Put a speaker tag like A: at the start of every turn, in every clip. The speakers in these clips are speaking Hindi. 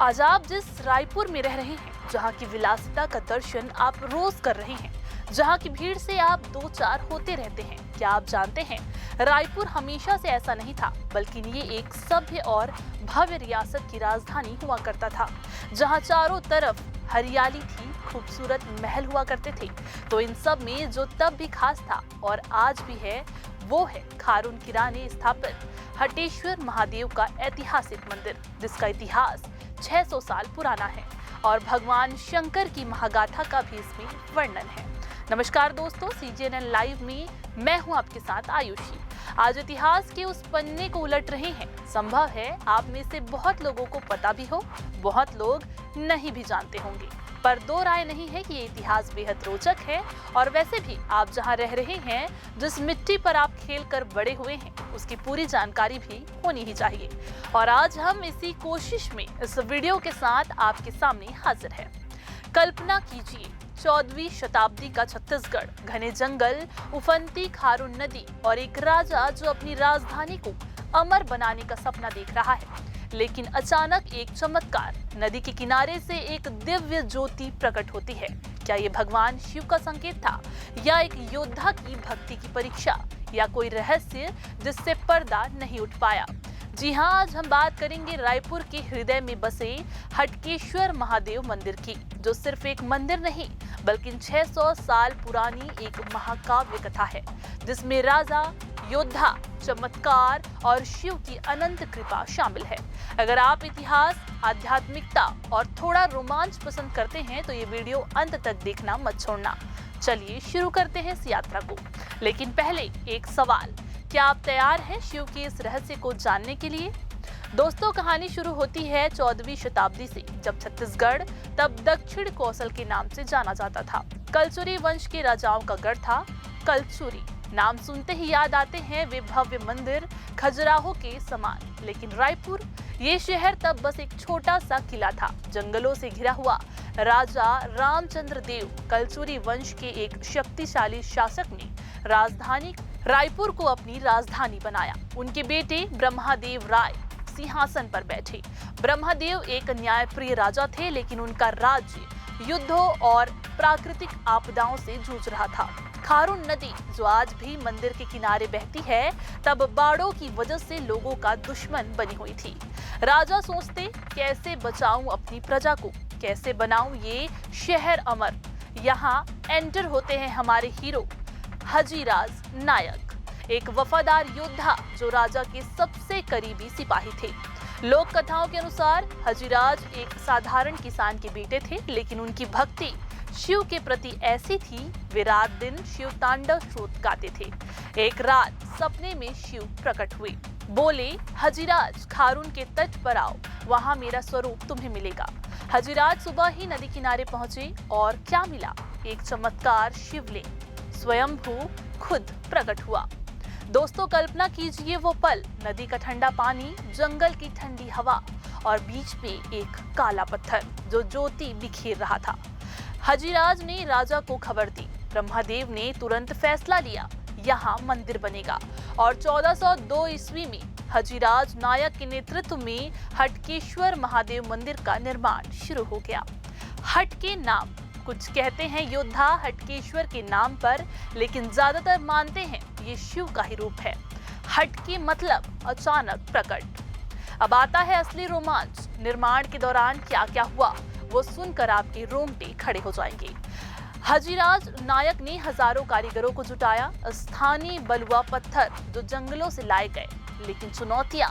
A: आज आप जिस रायपुर में रह रहे हैं, जहाँ की विलासिता का दर्शन आप रोज कर रहे हैं, जहाँ की भीड़ से आप दो चार होते रहते हैं, क्या आप जानते हैं रायपुर हमेशा से ऐसा नहीं था, बल्कि ये एक सभ्य और भव्य रियासत की राजधानी हुआ करता था, जहाँ चारों तरफ हरियाली थी, खूबसूरत महल हुआ करते थे। तो इन सब में जो तब भी खास था और आज भी है, वो है खारून किराने स्थापित हटेश्वर महादेव का ऐतिहासिक मंदिर, जिसका इतिहास 600 साल पुराना है और भगवान शंकर की महागाथा का भी इसमें वर्णन है। नमस्कार दोस्तों, CGNN लाइव में मैं हूं आपके साथ आयुषी। आज इतिहास के उस पन्ने को उलट रहे हैं। संभव है आप में से बहुत लोगों को पता भी हो, बहुत लोग नहीं भी जानते होंगे, पर दो राय नहीं है कि ये इतिहास बेहद रोचक है। और वैसे भी आप जहां रह रहे हैं, जिस मिट्टी पर आप खेल कर बड़े हुए हैं, उसकी पूरी जानकारी भी होनी ही चाहिए। और आज हम इसी कोशिश में इस वीडियो के साथ आपके सामने हाजिर है। कल्पना कीजिए, 14वीं शताब्दी का छत्तीसगढ़, घने जंगल, उफनती खारून नदी और एक राजा जो अपनी राजधानी को अमर बनाने का सपना देख रहा है। लेकिन अचानक एक चमत्कार, नदी के किनारे से एक दिव्य ज्योति प्रकट होती है। क्या ये भगवान शिव का संकेत था, या एक योद्धा की भक्ति की परीक्षा, या कोई रहस्य जिससे पर्दा नहीं उठ पाया? जी हाँ, आज हम बात करेंगे रायपुर के हृदय में बसे हटकेश्वर महादेव मंदिर की, जो सिर्फ एक मंदिर नहीं बल्कि 600 साल पुरानी एक महाकाव्य कथा है, जिसमें राजा, योद्धा, चमत्कार और शिव की अनंत कृपा शामिल है। अगर आप इतिहास, आध्यात्मिकता और थोड़ा रोमांच पसंद करते हैं तो ये वीडियो अंत तक देखना मत छोड़ना। चलिए शुरू करते हैं इस यात्रा को। लेकिन पहले एक सवाल, क्या आप तैयार हैं शिव के इस रहस्य को जानने के लिए? दोस्तों, कहानी शुरू होती है 14वीं शताब्दी से, जब छत्तीसगढ़ तब दक्षिण कौशल के नाम से जाना जाता था। कलचुरी वंश के राजाओं का गढ़ था कलचुरी। नाम सुनते ही याद आते हैं वे भव्य मंदिर, खजुराहो के समान। लेकिन रायपुर, ये शहर तब बस एक छोटा सा किला था। जंगलों से घिरा हुआ राजा रामचंद्र देव, कलचुरी वंश के एक शक्तिशाली शासक ने राजधानी रायपुर को अपनी राजधानी बनाया। उनके बेटे ब्रह्मदेव राय सिंहासन पर बैठे। ब्रह्मदेव एक न्यायप्रिय राजा थे, लेकिन उनका राज्य युद्धों और प्राकृतिक आपदाओं से जूझ रहा था। खारून नदी, जो आज भी मंदिर के किनारे बहती है, तब बाढ़ों की वजह से लोगों का दुश्मन बनी हुई थी। राजा सोचते, कैसे बचाऊं अपनी प्रजा को, कैसे बनाऊं ये शहर अमर। यहाँ एंटर होते हैं हमारे हीरो हजीराज नायक, एक वफादार योद्धा जो राजा के सबसे करीबी सिपाही थे। लोक कथाओं के अनुसार हजीराज एक साधारण किसान के बेटे थे, लेकिन उनकी भक्ति शिव के प्रति ऐसी थी, वे रात दिन शिव तांडव स्तोत्र गाते थे। एक रात सपने में शिव प्रकट हुए, बोले, हजीराज खारून के तट पर आओ, वहां मेरा स्वरूप तुम्हें मिलेगा। हजीराज सुबह ही नदी किनारे पहुंचे और क्या मिला? एक चमत्कार शिवलिंग, स्वयंभू खुद प्रकट हुआ। दोस्तों, कल्पना कीजिए वो पल, नदी का ठंडा पानी, जंगल की ठंडी हवा और बीच में एक काला पत्थर जो ज्योति बिखेर रहा था। हजीराज ने राजा को खबर दी। ब्रह्मदेव ने तुरंत फैसला लिया, यहाँ मंदिर बनेगा। और 1402 ईस्वी में हजीराज नायक के नेतृत्व में हटकेश्वर महादेव मंदिर का निर्माण शुरू हो गया। हट के नाम, कुछ कहते हैं योद्धा हटकेश्वर के नाम पर, लेकिन ज्यादातर मानते हैं ये शिव का ही रूप है। हट के मतलब अचानक प्रकट। अब आता है असली रोमांच। निर्माण के दौरान क्या क्या हुआ, वो सुनकर आपके रोंगटे खड़े हो जाएंगे। हजीराज नायक ने हजारों कारीगरों को जुटाया, स्थानीय बलुआ पत्थर जो जंगलों से लाए गए। लेकिन चुनौतियां,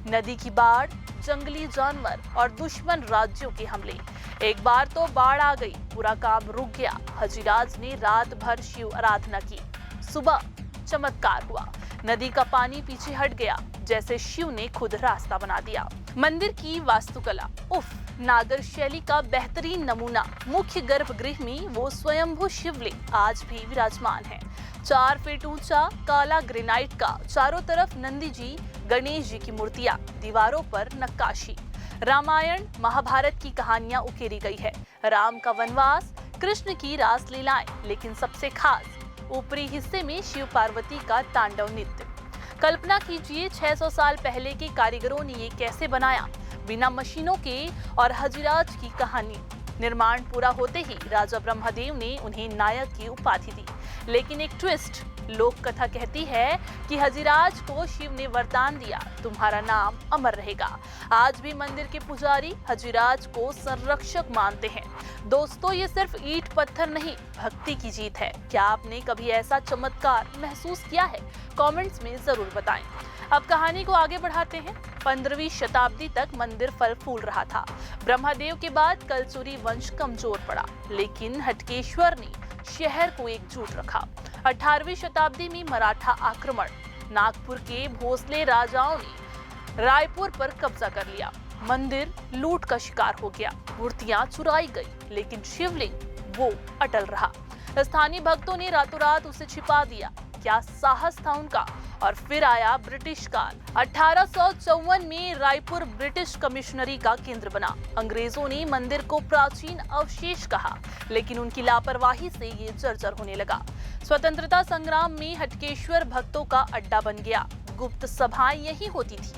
A: नदी की बाढ़, जंगली जानवर और दुश्मन राज्यों के हमले। एक बार तो बाढ़ आ गई, पूरा काम रुक गया। हजीराज ने रात भर शिव आराधना की। सुबह चमत्कार हुआ, नदी का पानी पीछे हट गया, जैसे शिव ने खुद रास्ता बना दिया। मंदिर की वास्तुकला, उफ, नागर शैली का बेहतरीन नमूना। मुख्य गर्भगृह में वो स्वयंभू शिवलिंग आज भी विराजमान है। 4 फीट ऊंचा, काला ग्रेनाइट का, चारों तरफ नंदी जी, गणेश जी की मूर्तियां, दीवारों पर नक्काशी। रामायण, महाभारत की कहानियां उकेरी गई है। राम का वनवास, कृष्ण की रासलीलाएं, लेकिन सबसे खास ऊपरी हिस्से में शिव पार्वती का तांडव नृत्य। कल्पना कीजिए 600 साल पहले के कारीगरों ने ये कैसे बनाया। बिना मशीनों के और हजिराज की कहानी। निर्माण पूरा होते ही राजा ब्रह्मदेव ने उन्हें नायक की उपाधि दी, लेकिन एक ट्विस्ट। लोक कथा कहती है कि हजिराज को शिव ने वरदान दिया, तुम्हारा नाम अमर रहेगा। आज भी मंदिर के पुजारी हजिराज को संरक्षक मानते हैं। दोस्तों, ये सिर्फ ईंट पत्थर नहीं, भक्ति की जीत है। क्या आपने कभी ऐसा चमत्कार महसूस किया है? कमेंट्स में जरूर बताएं। अब कहानी को आगे बढ़ाते हैं। 15वीं शताब्दी तक मंदिर फल फूल रहा था। ब्रह्मदेव के बाद कलचुरी वंश कमजोर पड़ा, लेकिन हटकेश्वर ने शहर को एकजुट रखा। 18वीं शताब्दी में मराठा आक्रमण, नागपुर के भोसले राजाओं ने रायपुर पर कब्जा कर लिया। मंदिर लूट का शिकार हो गया, मूर्तियां चुराई गई, लेकिन शिवलिंग वो अटल रहा। स्थानीय भक्तों ने रातों रात उसे छिपा दिया। क्या साहस था उनका। और फिर आया ब्रिटिश काल। 1854 में रायपुर ब्रिटिश कमिश्नरी का केंद्र बना। अंग्रेजों ने मंदिर को प्राचीन अवशेष कहा, लेकिन उनकी लापरवाही से ये जर्जर होने लगा। स्वतंत्रता संग्राम में हटकेश्वर भक्तों का अड्डा बन गया। गुप्त सभाएं यही होती थी।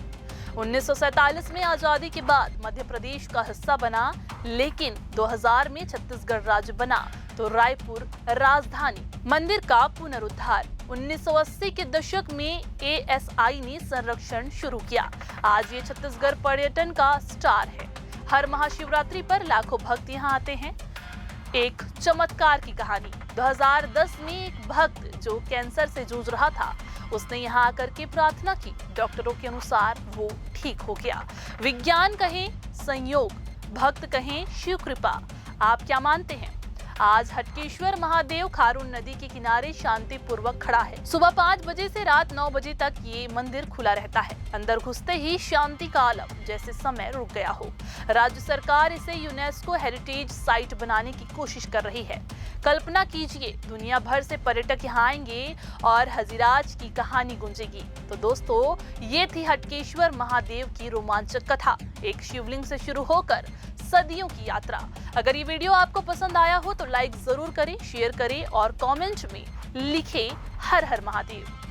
A: 1947 में आजादी के बाद मध्य प्रदेश का हिस्सा बना, लेकिन 2000 में छत्तीसगढ़ राज्य बना तो रायपुर राजधानी। मंदिर का पुनरुद्धार 1980 के दशक में ASI ने संरक्षण शुरू किया। आज ये छत्तीसगढ़ पर्यटन का स्टार है। हर महाशिवरात्रि पर लाखों भक्त यहाँ आते हैं। एक चमत्कार की कहानी। 2010 में एक भक्त जो कैंसर से जूझ रहा था, उसने यहाँ आकर के प्रार्थना की। डॉक्टरों के अनुसार वो ठीक हो गया। विज्ञान कहें संयोग, भक्त कहें शिव कृपा। आप क्या मानते हैं? आज हटकेश्वर महादेव खारून नदी के किनारे शांति पूर्वक खड़ा है। सुबह 5 बजे से रात 9 बजे तक ये मंदिर खुला रहता है। अंदर घुसते ही शांति का आलम, जैसे समय रुक गया हो। राज्य सरकार इसे यूनेस्को हेरिटेज साइट बनाने की कोशिश कर रही है। कल्पना कीजिए, दुनिया भर से पर्यटक यहाँ आएंगे और हजिराज की कहानी गूंजेगी। तो दोस्तों, ये थी हटकेश्वर महादेव की रोमांचक कथा। एक शिवलिंग से शुरू होकर सदियों की यात्रा। अगर ये वीडियो आपको पसंद आया हो तो लाइक जरूर करें, शेयर करें और कमेंट में लिखें हर हर महादेव।